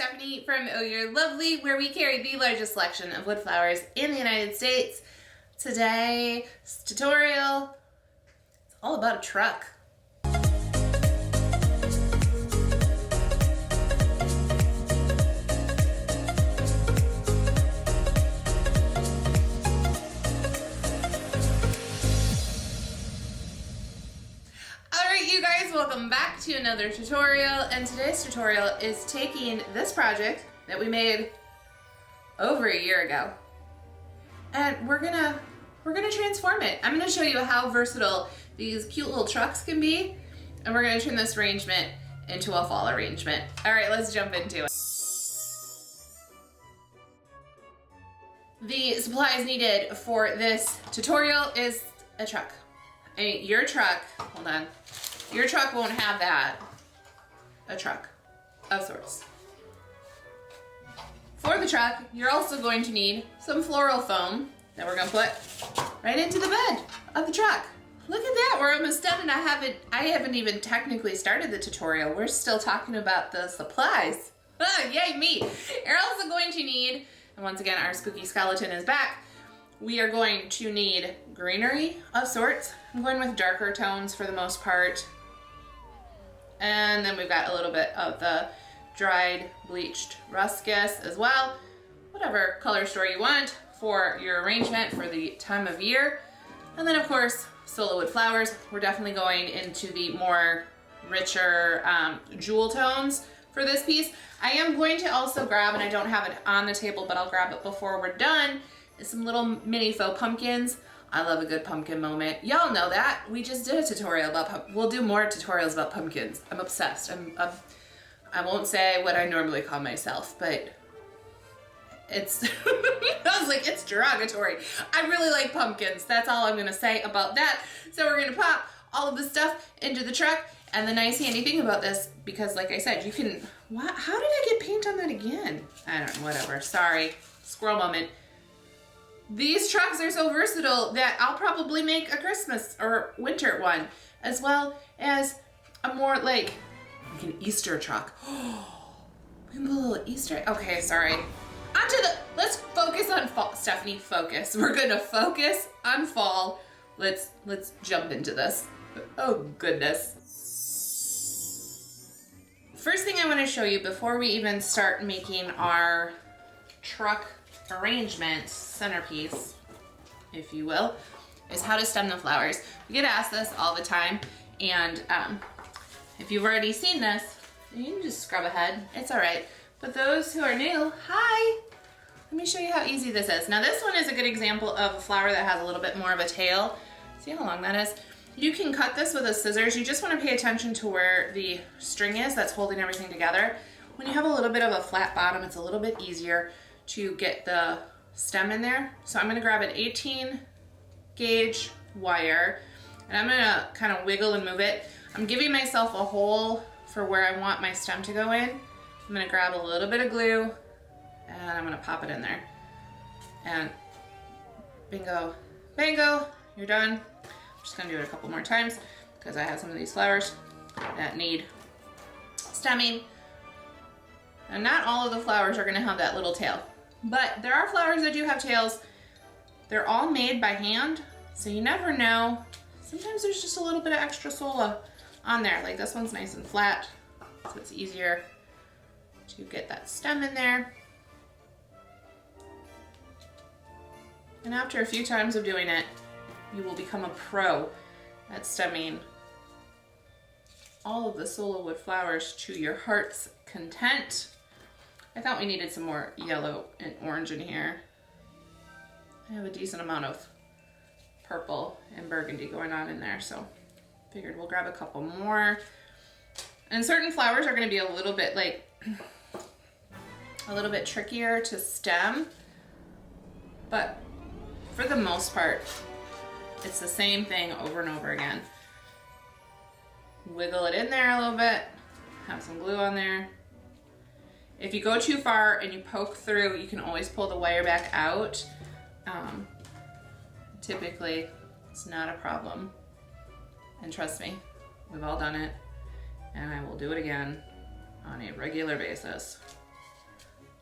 Stephanie from Oh You're Lovely, where we carry the largest selection of wood flowers in the United States. Today's tutorial, it's all about a truck. You guys, welcome back to another tutorial, and today's tutorial is taking this project that we made over a year ago, and we're gonna transform it. I'm gonna show you how versatile these cute little trucks can be, and we're gonna turn this arrangement into a fall arrangement. All right, let's jump into it. The supplies needed for this tutorial is a truck. Your truck, hold on. Your truck won't have that. A truck of sorts. For the truck, you're also going to need some floral foam that we're gonna put right into the bed of the truck. Look at that, we're almost done, and I haven't even technically started the tutorial. We're still talking about the supplies. Yay me. You're also going to need, and once again, our spooky skeleton is back. We are going to need greenery of sorts. I'm going with darker tones for the most part. And then we've got a little bit of the dried bleached ruscus as well. Whatever color story you want for your arrangement for the time of year. And then of course, Sola wood flowers. We're definitely going into the more richer jewel tones for this piece. I am going to also grab, and I don't have it on the table, but I'll grab it before we're done, some little mini faux pumpkins. I love a good pumpkin moment. Y'all know that. We just did a tutorial about we'll do more tutorials about pumpkins. I'm obsessed. I won't say what I normally call myself, but it's, I was like, it's derogatory. I really like pumpkins. That's all I'm gonna say about that. So we're gonna pop all of the stuff into the truck. And the nice handy thing about this, because like I said, you can, what? How did I get paint on that again? I don't know, whatever, sorry, squirrel moment. These trucks are so versatile that I'll probably make a Christmas or winter one, as well as a more like an Easter truck. We can put a little Easter, okay, sorry. Let's focus on fall, Stephanie, focus. We're gonna focus on fall. Let's jump into this. Oh goodness. First thing I wanna show you before we even start making our truck arrangement, centerpiece, if you will, is how to stem the flowers. We get asked this all the time, and if you've already seen this, you can just scrub ahead, it's all right. But those who are new, hi! Let me show you how easy this is. Now this one is a good example of a flower that has a little bit more of a tail. See how long that is? You can cut this with a scissors. You just want to pay attention to where the string is that's holding everything together. When you have a little bit of a flat bottom, it's a little bit easier to get the stem in there. So I'm gonna grab an 18 gauge wire, and I'm gonna kind of wiggle and move it. I'm giving myself a hole for where I want my stem to go in. I'm gonna grab a little bit of glue, and I'm gonna pop it in there. And bingo, bango, you're done. I'm just gonna do it a couple more times because I have some of these flowers that need stemming. And not all of the flowers are gonna have that little tail, but there are flowers that do have tails. They're all made by hand, so you never know. Sometimes there's just a little bit of extra Sola on there. Like this one's nice and flat, so it's easier to get that stem in there. And after a few times of doing it, you will become a pro at stemming all of the Sola wood flowers to your heart's content. I thought we needed some more yellow and orange in here. I have a decent amount of purple and burgundy going on in there, so figured we'll grab a couple more. And certain flowers are gonna be a little bit like, a little bit trickier to stem, but for the most part, it's the same thing over and over again. Wiggle it in there a little bit, have some glue on there. If you go too far and you poke through, you can always pull the wire back out. Typically, it's not a problem. And trust me, we've all done it, and I will do it again on a regular basis.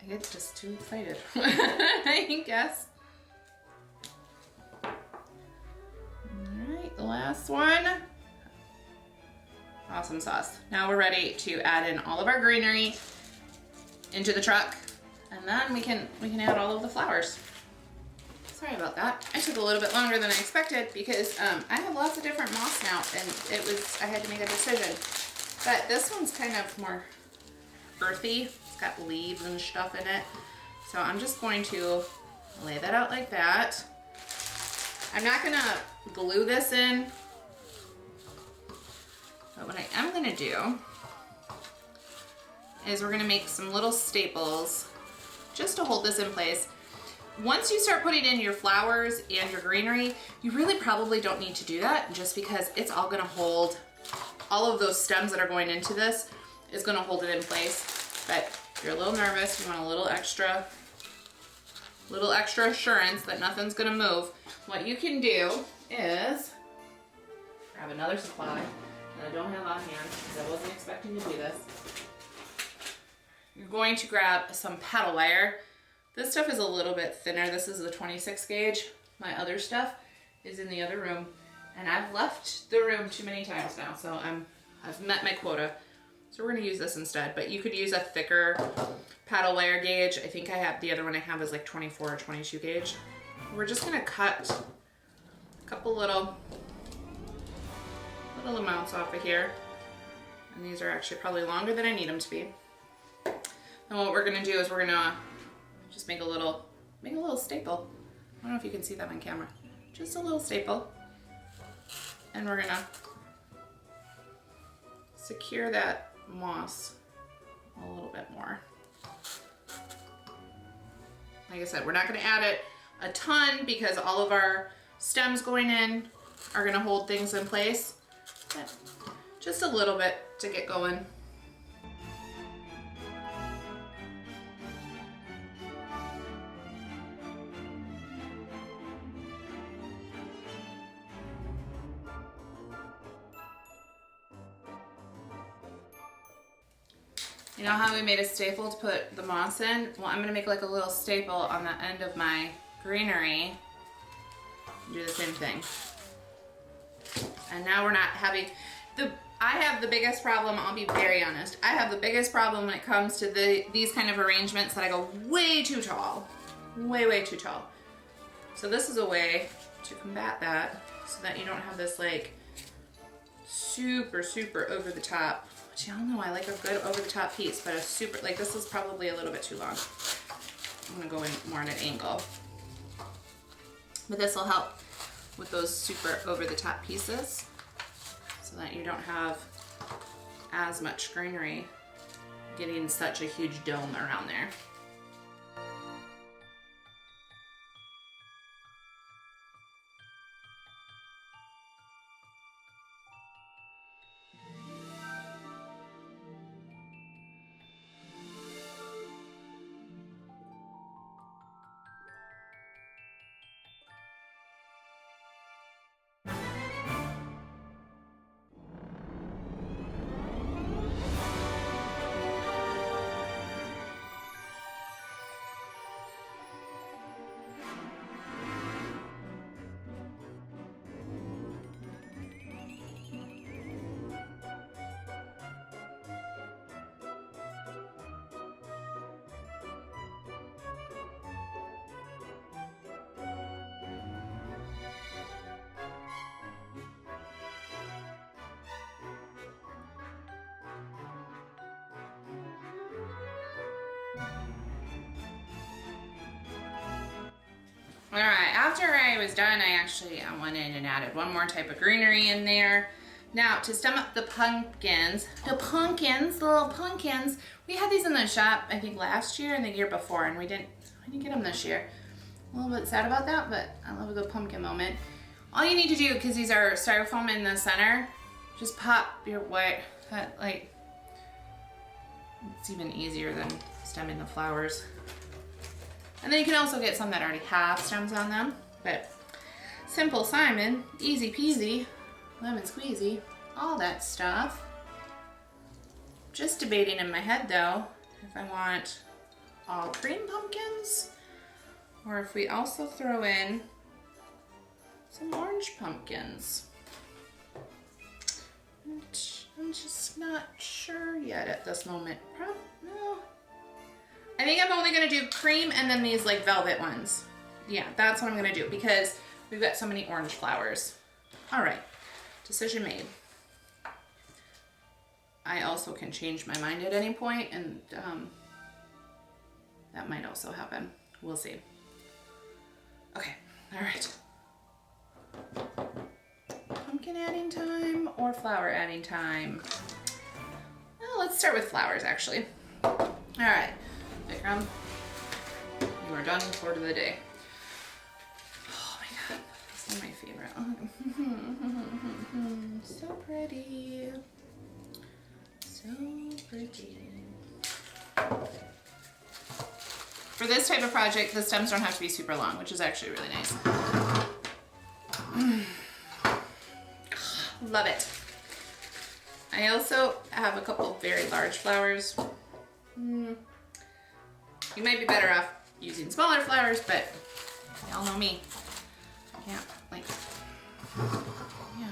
I get just too excited, I guess. All right, the last one. Awesome sauce. Now we're ready to add in all of our greenery into the truck, and then we can add all of the flowers. Sorry about that. I took a little bit longer than I expected because I have lots of different moss now, and I had to make a decision. But this one's kind of more earthy. It's got leaves and stuff in it. So I'm just going to lay that out like that. I'm not gonna glue this in, but what I am gonna do is we're gonna make some little staples just to hold this in place. Once you start putting in your flowers and your greenery, you really probably don't need to do that, just because it's all gonna hold, all of those stems that are going into this is gonna hold it in place. But if you're a little nervous, you want a little extra assurance that nothing's gonna move, what you can do is grab another supply that I don't have on hand because I wasn't expecting to do this. You're going to grab some paddle wire. This stuff is a little bit thinner. This is the 26 gauge. My other stuff is in the other room, and I've left the room too many times now, so I've met my quota. So we're gonna use this instead, but you could use a thicker paddle wire gauge. I think the other one I have is like 24 or 22 gauge. We're just gonna cut a couple little amounts off of here. And these are actually probably longer than I need them to be. And what we're gonna do is we're gonna just make a little staple. I don't know if you can see that on camera. Just a little staple. And we're gonna secure that moss a little bit more. Like I said, we're not gonna add it a ton because all of our stems going in are gonna hold things in place, but just a little bit to get going. You know how we made a staple to put the moss in? Well, I'm gonna make like a little staple on the end of my greenery and do the same thing. And now we're not having, I have the biggest problem, I'll be very honest, I have the biggest problem when it comes to these kind of arrangements that I go way too tall. Way too tall. So this is a way to combat that so that you don't have this like super over the top. Y'all know I like a good over the top piece, but a super, like this is probably a little bit too long. I'm gonna go in more at an angle. But this will help with those super over the top pieces so that you don't have as much greenery getting such a huge dome around there. All right, after I was done, I went in and added one more type of greenery in there. Now, to stem up the little pumpkins, we had these in the shop, I think last year and the year before, and we didn't get them this year. A little bit sad about that, but I love a good pumpkin moment. All you need to do, because these are styrofoam in the center, just pop your white, like, it's even easier than stemming the flowers. And then you can also get some that already have stems on them, but simple Simon, easy peasy, lemon squeezy, all that stuff. Just debating in my head though, if I want all cream pumpkins, or if we also throw in some orange pumpkins. I'm just not sure yet at this moment. No. I think I'm only gonna do cream and then these like velvet ones. Yeah, that's what I'm gonna do because we've got so many orange flowers. All right, decision made. I also can change my mind at any point, and that might also happen. We'll see. Okay, all right. Pumpkin adding time or flower adding time? Well, let's start with flowers actually. All right, Vikram, you are done for the day. Oh my God, this is my favorite. So pretty. So pretty. For this type of project, the stems don't have to be super long, which is actually really nice. Love it. I also have a couple of very large flowers. You might be better off using smaller flowers, but y'all know me. I can't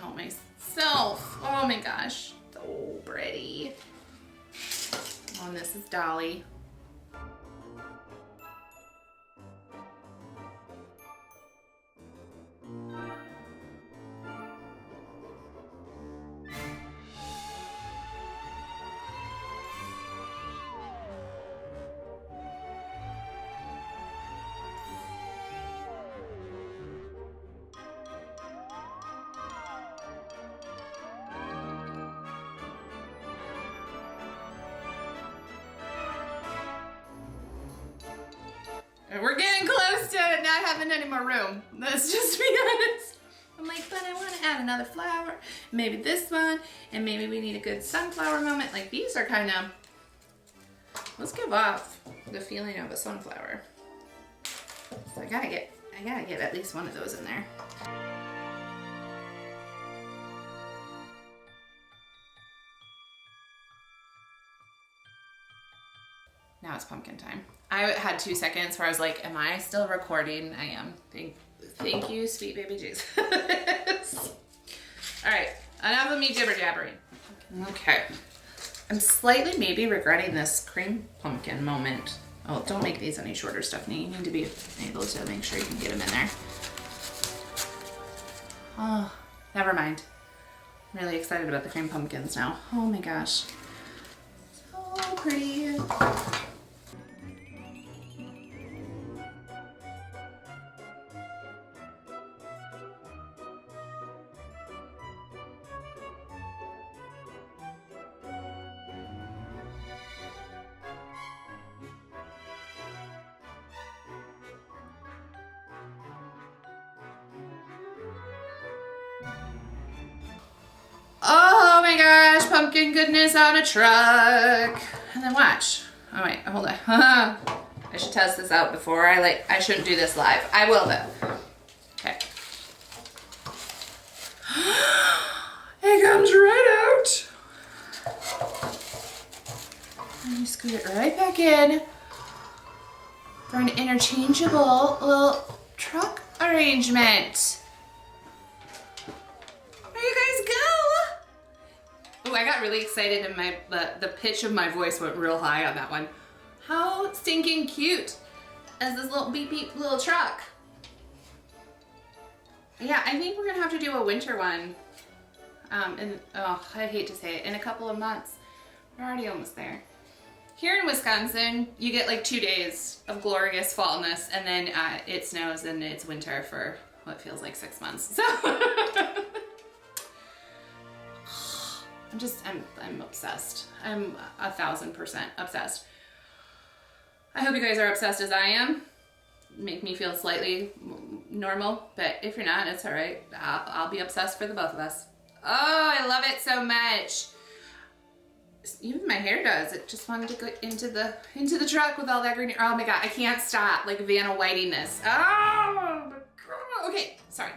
help myself. Oh my gosh, so pretty. Oh, and this is Dolly. We're getting close to not having any more room. Let's just be honest. I'm like, but I want to add another flower. Maybe this one, and maybe we need a good sunflower moment. Like these are kind of, let's give off the feeling of a sunflower. So I gotta get at least one of those in there. Now it's pumpkin time. I had 2 seconds where I was like, am I still recording? I am. Thank you, sweet baby Jesus. All right, enough of me jibber-jabbering. Okay. I'm slightly maybe regretting this cream pumpkin moment. Oh, don't make these any shorter, Stephanie. You need to be able to make sure you can get them in there. Oh, never mind. I'm really excited about the cream pumpkins now. Oh my gosh. So pretty. Oh my gosh, pumpkin goodness on a truck. And then watch. Oh wait, hold on. I should test this out before I shouldn't do this live. I will though. Okay. It comes right out. And you scoot it right back in for an interchangeable little truck arrangement. Oh, I got really excited and the pitch of my voice went real high on that one. How stinking cute is this little beep beep little truck? Yeah, I think we're gonna have to do a winter one. And oh, I hate to say it, in a couple of months. We're already almost there. Here in Wisconsin, you get like 2 days of glorious fallness, and then it snows and it's winter for what feels like 6 months. So. I'm obsessed. I'm 1000% obsessed. I hope you guys are obsessed as I am. Make me feel slightly normal, but if you're not, it's all right. I'll be obsessed for the both of us. Oh, I love it so much. Even my hair does. It just wanted to go into the truck with all that green. Oh my God, I can't stop. Like Vanna Whiting this. Oh my God. Okay, sorry.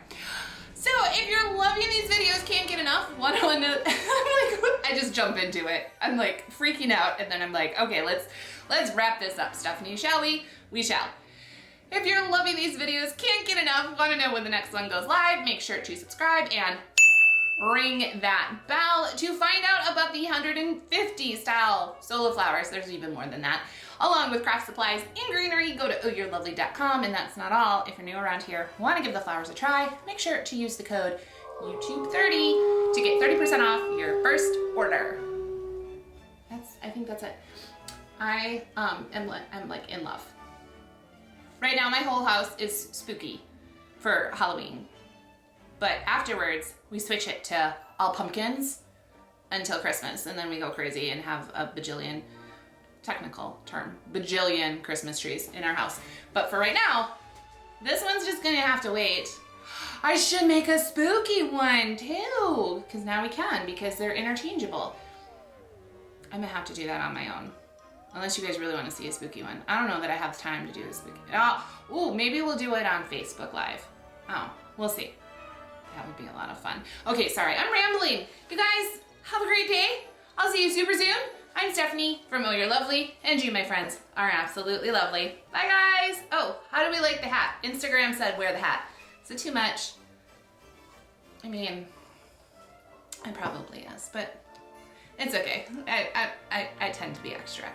So if you're loving these videos, can't get enough, I'm like, I just jump into it. I'm like freaking out, and then I'm like, okay, let's wrap this up, Stephanie, shall we? We shall. If you're loving these videos, can't get enough, want to know when the next one goes live, make sure to subscribe and ring that bell to find out about the 150 style Sola flowers. There's even more than that. Along with craft supplies and greenery, go to ohyourlovely.com. And that's not all. If you're new around here, want to give the flowers a try, make sure to use the code YouTube30 to get 30% off your first order. I think that's it. I'm like in love. Right now, my whole house is spooky for Halloween. But afterwards, we switch it to all pumpkins until Christmas, and then we go crazy and have a bajillion, technical term, bajillion Christmas trees in our house. But for right now, this one's just gonna have to wait. I should make a spooky one too, because now we can, because they're interchangeable. I'm gonna have to do that on my own. Unless you guys really want to see a spooky one. I don't know that I have time to do a spooky. Oh, maybe we'll do it on Facebook Live. Oh, we'll see. That would be a lot of fun. Okay, sorry, I'm rambling. You guys, have a great day. I'll see you super soon. I'm Stephanie from Oh You're Lovely, and you, my friends, are absolutely lovely. Bye, guys. Oh, how do we like the hat? Instagram said wear the hat. Is it too much? I mean, it probably is, but it's okay. I tend to be extra.